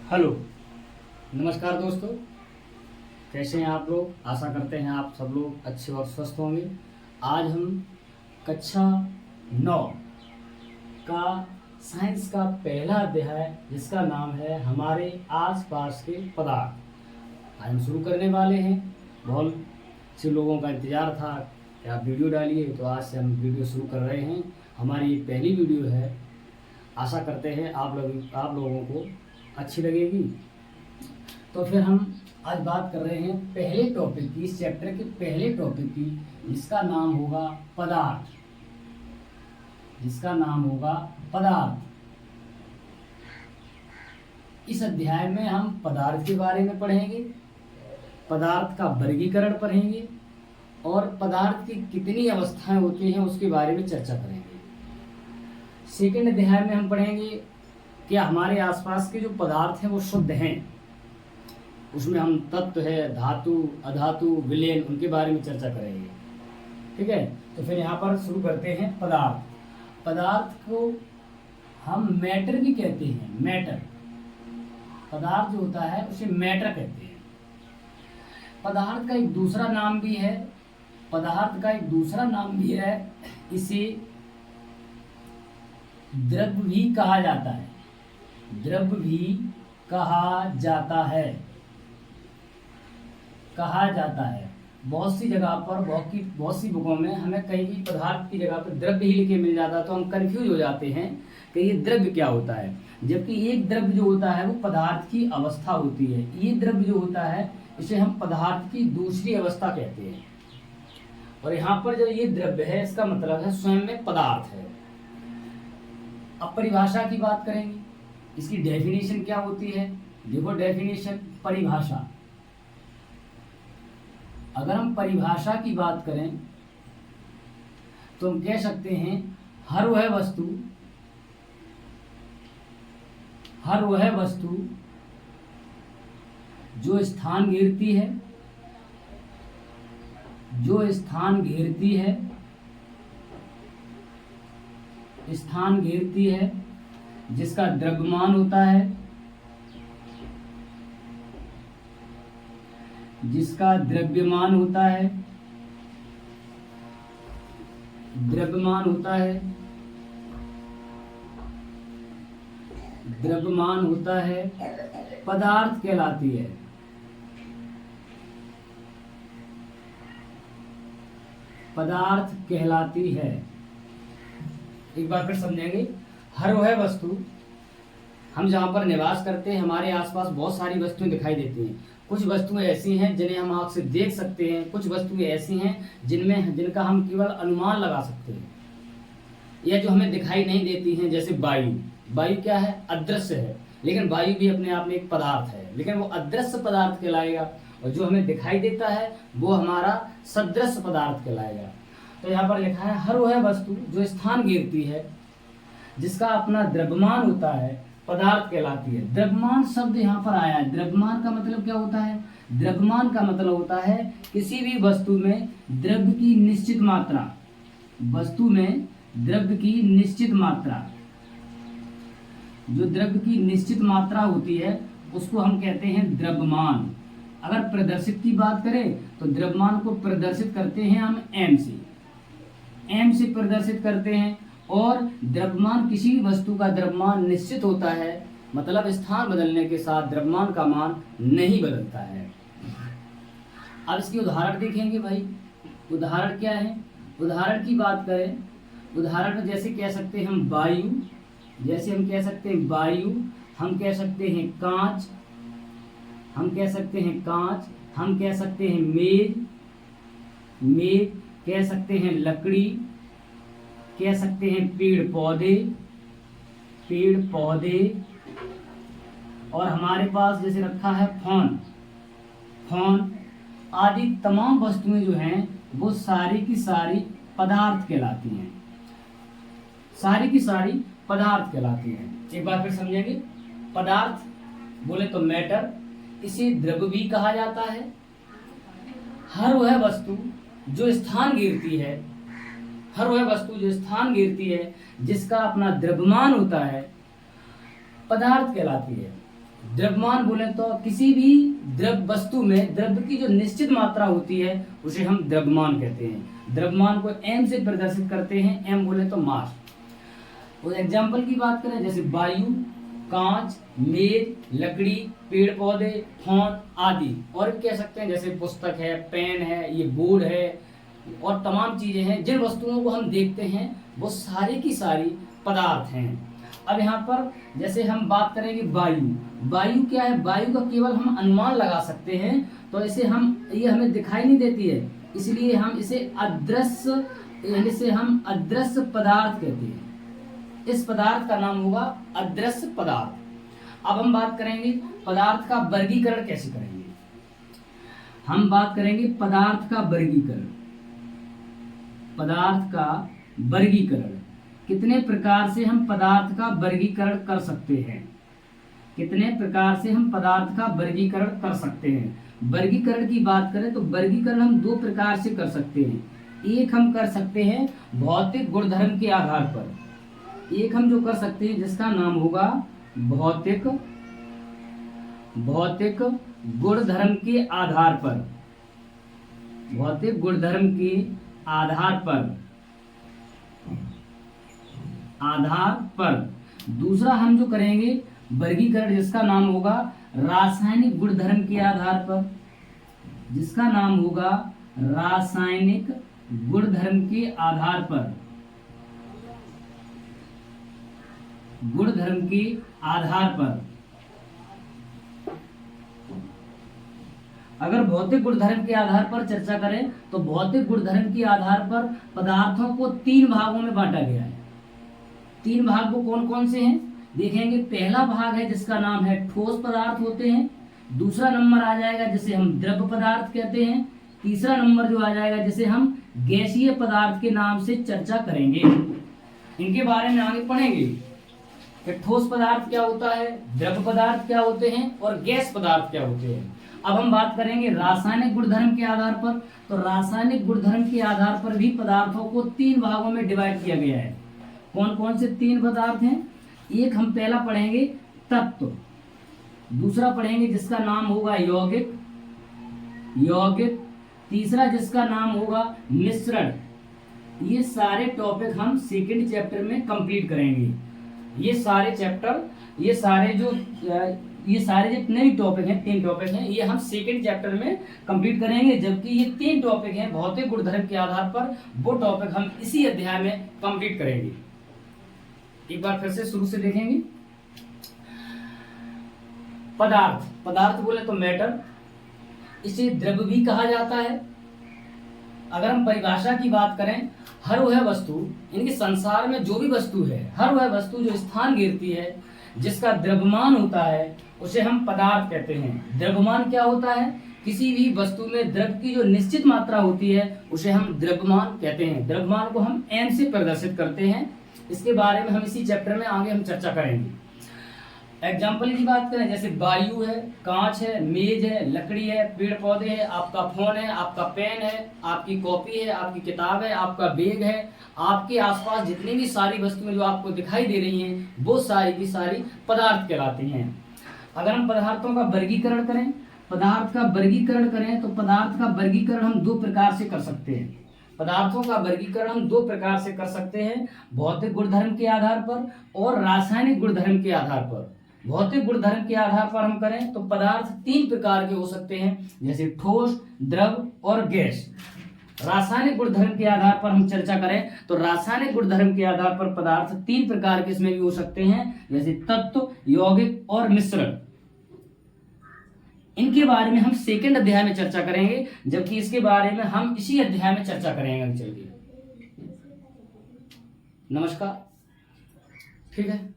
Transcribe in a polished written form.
Hello, नमस्कार दोस्तों। कैसे हैं आप लोग? आशा करते हैं आप सब लोग अच्छे और स्वस्थ होंगे। आज हम कक्षा 9 का साइंस का पहला अध्याय, जिसका नाम है हमारे आसपास के पदार्थ, आज हम शुरू करने वाले हैं। बहुत से लोगों का इंतज़ार था कि आप वीडियो डालिए, तो आज से हम वीडियो शुरू कर रहे हैं। हमारी ये पहली वीडियो है। आशा करते हैं आप लोगों को अच्छी लगेगी। तो फिर हम आज बात कर रहे हैं पहले टॉपिक की, इस चैप्टर के पहले टॉपिक की, जिसका नाम होगा पदार्थ। जिसका नाम होगा पदार्थ। इस अध्याय में हम पदार्थ के बारे में पढ़ेंगे, पदार्थ का वर्गीकरण पढ़ेंगे और पदार्थ की कितनी अवस्थाएं होती हैं उसके बारे में चर्चा करेंगे। सेकंड अध्याय में हम पढ़ेंगे कि हमारे आसपास के जो पदार्थ हैं वो शुद्ध हैं। उसमें हम तत्व है, धातु, अधातु, विलयन, उनके बारे में चर्चा करेंगे। ठीक है, तो फिर यहाँ पर शुरू करते हैं पदार्थ। पदार्थ को हम मैटर भी कहते हैं। मैटर, पदार्थ जो होता है उसे मैटर कहते हैं। पदार्थ का एक दूसरा नाम भी है, इसे द्रव्य भी कहा जाता है। बहुत सी जगह पर, बहुत सी बुकों में हमें कहीं भी पदार्थ की जगह पर द्रव्य ही लिखे मिल जाता है, तो हम कंफ्यूज हो जाते हैं कि ये द्रव्य क्या होता है। जबकि एक द्रव्य जो होता है वो पदार्थ की अवस्था होती है। ये द्रव्य जो होता है इसे हम पदार्थ की दूसरी अवस्था कहते हैं। और यहाँ पर जो ये द्रव्य है, इसका मतलब है स्वयं में पदार्थ है। अब परिभाषा की बात करेंगे, इसकी डेफिनेशन क्या होती है। देखो डेफिनेशन, परिभाषा। अगर हम परिभाषा की बात करें तो हम कह सकते हैं हर वह वस्तु जो स्थान घेरती है, जिसका द्रव्यमान होता है, द्रव्यमान होता है, पदार्थ कहलाती है। एक बार फिर समझेंगे। हर वह वस्तु, हम जहाँ पर निवास करते हैं हमारे आसपास बहुत सारी वस्तुएं दिखाई देती हैं। कुछ वस्तुएं ऐसी हैं जिन्हें हम आँख से देख सकते हैं, कुछ वस्तुएं ऐसी हैं जिनका हम केवल अनुमान लगा सकते हैं, या जो हमें दिखाई नहीं देती हैं। जैसे वायु क्या है? अदृश्य है, लेकिन वायु भी अपने आप में एक पदार्थ है, लेकिन वो अदृश्य पदार्थ कहलाएगा। और जो हमें दिखाई देता है वो हमारा सदृश्य पदार्थ कहलाएगा। तो यहाँ पर लिखा है हर वह वस्तु जो स्थान घेरती है, जिसका अपना द्रव्यमान होता है, पदार्थ कहलाती है। द्रव्यमान शब्द यहाँ पर आया है। द्रव्यमान का मतलब क्या होता है? द्रव्यमान का मतलब होता है किसी भी वस्तु में द्रव्य की निश्चित मात्रा, जो द्रव्य की निश्चित मात्रा होती है उसको हम कहते हैं द्रव्यमान। अगर प्रदर्शित की बात करें तो द्रव्यमान को प्रदर्शित करते हैं हम एम से प्रदर्शित करते हैं। और द्रव्यमान, किसी भी वस्तु का द्रव्यमान निश्चित होता है, मतलब स्थान बदलने के साथ द्रव्यमान का मान नहीं बदलता है। अब इसकी उदाहरण देखेंगे भाई। उदाहरण क्या है? उदाहरण की बात करें, उदाहरण में जैसे कह सकते हैं हम वायु, हम कह सकते हैं कांच, हम कह सकते हैं मेघ, कह सकते हैं लकड़ी, कह सकते हैं पेड़ पौधे, और हमारे पास जैसे रखा है फोन आदि तमाम वस्तुएं जो हैं वो सारी की सारी पदार्थ कहलाती हैं। एक बार फिर समझेंगे। पदार्थ बोले तो मैटर, इसे द्रव्य भी कहा जाता है। हर वह वस्तु जो स्थान घेरती है, जिसका अपना द्रव्यमान होता है, पदार्थ कहलाती है। द्रव्यमान बोले तो किसी भी द्रव वस्तु में द्रव्य की जो निश्चित मात्रा होती है उसे हम द्रव्यमान कहते हैं। द्रव्यमान को m से प्रदर्शित करते हैं, m बोले तो मास। और एग्जाम्पल की बात करें जैसे वायु, कांच, मेज, लकड़ी, पेड़ पौधे, फोन आदि, और भी कह सकते हैं जैसे पुस्तक है, पेन है, ये बोर्ड है और तमाम चीजें हैं। जिन वस्तुओं को हम देखते हैं वो सारी की सारी पदार्थ हैं। अब यहाँ पर जैसे हम बात करेंगे वायु, वायु क्या है? वायु का केवल हम अनुमान लगा सकते हैं, तो इसे हम ये हमें दिखाई नहीं देती है, इसलिए हम इसे अदृश्य, इसे हम अदृश्य पदार्थ कहते हैं। इस पदार्थ का नाम होगा अदृश्य पदार्थ। अब हम बात करेंगे पदार्थ का वर्गीकरण कैसे करेंगे। हम बात करेंगे पदार्थ का वर्गीकरण। पदार्थ का वर्गीकरण कितने प्रकार से हम पदार्थ का वर्गीकरण कर सकते हैं? कितने प्रकार से हम पदार्थ का वर्गीकरण कर सकते हैं? वर्गीकरण की बात करें तो वर्गीकरण हम दो प्रकार से कर सकते हैं। एक हम कर सकते हैं भौतिक गुणधर्म के आधार पर, एक हम जो कर सकते हैं जिसका नाम होगा भौतिक गुणधर्म के आधार पर, भौतिक गुणधर्म के आधार पर। दूसरा हम जो करेंगे वर्गीकरण जिसका नाम होगा रासायनिक गुणधर्म के आधार पर, जिसका नाम होगा रासायनिक गुणधर्म के आधार पर, गुणधर्म के आधार पर। अगर भौतिक गुणधर्म के आधार पर चर्चा करें तो भौतिक गुणधर्म के आधार पर पदार्थों को तीन भागों में बांटा गया है। तीन भाग वो कौन कौन से हैं देखेंगे। पहला भाग है जिसका नाम है ठोस पदार्थ होते हैं। दूसरा नंबर आ जाएगा जिसे हम द्रव पदार्थ कहते हैं। तीसरा नंबर जो आ जाएगा जिसे हम गैसीय पदार्थ के नाम से चर्चा करेंगे। इनके बारे में आगे पढ़ेंगे कि ठोस पदार्थ क्या होता है, द्रव पदार्थ क्या होते हैं और गैस पदार्थ क्या होते हैं। अब हम बात करेंगे रासायनिक गुणधर्म के आधार पर। तो रासायनिक गुणधर्म के आधार पर भी पदार्थों को तीन भागों में डिवाइड किया गया है। कौन कौन से तीन पदार्थ हैं? एक हम पहला पढ़ेंगे तत्व, दूसरा पढ़ेंगे जिसका नाम होगा यौगिक, तीसरा जिसका नाम होगा मिश्रण। ये सारे टॉपिक हम सेकंड चैप्टर में कंप्लीट करेंगे। ये सारे जितने भी टॉपिक हैं, तीन टॉपिक हैं, ये हम सेकंड चैप्टर में कंप्लीट करेंगे। जबकि ये तीन टॉपिक हैं भौतिक गुणधर्म के आधार पर, वो टॉपिक हम इसी अध्याय में कंप्लीट करेंगे। एक बार फिर से शुरू से देखेंगे। पदार्थ बोले तो मैटर, इसे द्रव्य भी कहा जाता है। अगर हम परिभाषा की बात करें, हर वह वस्तु, इनके संसार में जो भी वस्तु है, हर वह वस्तु जो स्थान घेरती है, जिसका द्रव्यमान होता है, उसे हम पदार्थ कहते हैं। द्रव्यमान क्या होता है? किसी भी वस्तु में द्रव्य की जो निश्चित मात्रा होती है उसे हम द्रव्यमान कहते हैं। द्रव्यमान को हम m से प्रदर्शित करते हैं। इसके बारे में हम इसी चैप्टर में आगे हम चर्चा करेंगे। एग्जाम्पल की बात करें जैसे वायु है, कांच है, मेज है, लकड़ी है, पेड़ पौधे है, आपका फोन है, आपका पेन है, आपकी कॉपी है, आपकी किताब है, आपका बैग है, आपके आसपास जितनी भी सारी वस्तुएं जो आपको दिखाई दे रही हैं वो सारी की सारी पदार्थ कहलाती हैं। अगर हम पदार्थों का वर्गीकरण करें, तो पदार्थ का वर्गीकरण हम दो प्रकार से कर सकते हैं। पदार्थों का वर्गीकरण हम दो प्रकार से कर सकते हैं, भौतिक गुणधर्म के आधार पर और रासायनिक गुणधर्म के आधार पर। भौतिक गुणधर्म के आधार पर हम करें तो पदार्थ तीन प्रकार के हो सकते हैं, जैसे ठोस, द्रव और गैस। रासायनिक गुणधर्म के आधार पर हम चर्चा करें तो रासायनिक गुणधर्म के आधार पर पदार्थ तीन प्रकार के इसमें भी हो सकते हैं, जैसे तत्व, यौगिक और मिश्रण। इनके बारे में हम सेकंड अध्याय में चर्चा करेंगे, जबकि इसके बारे में हम इसी अध्याय में चर्चा करेंगे। चलिए, नमस्कार, ठीक है।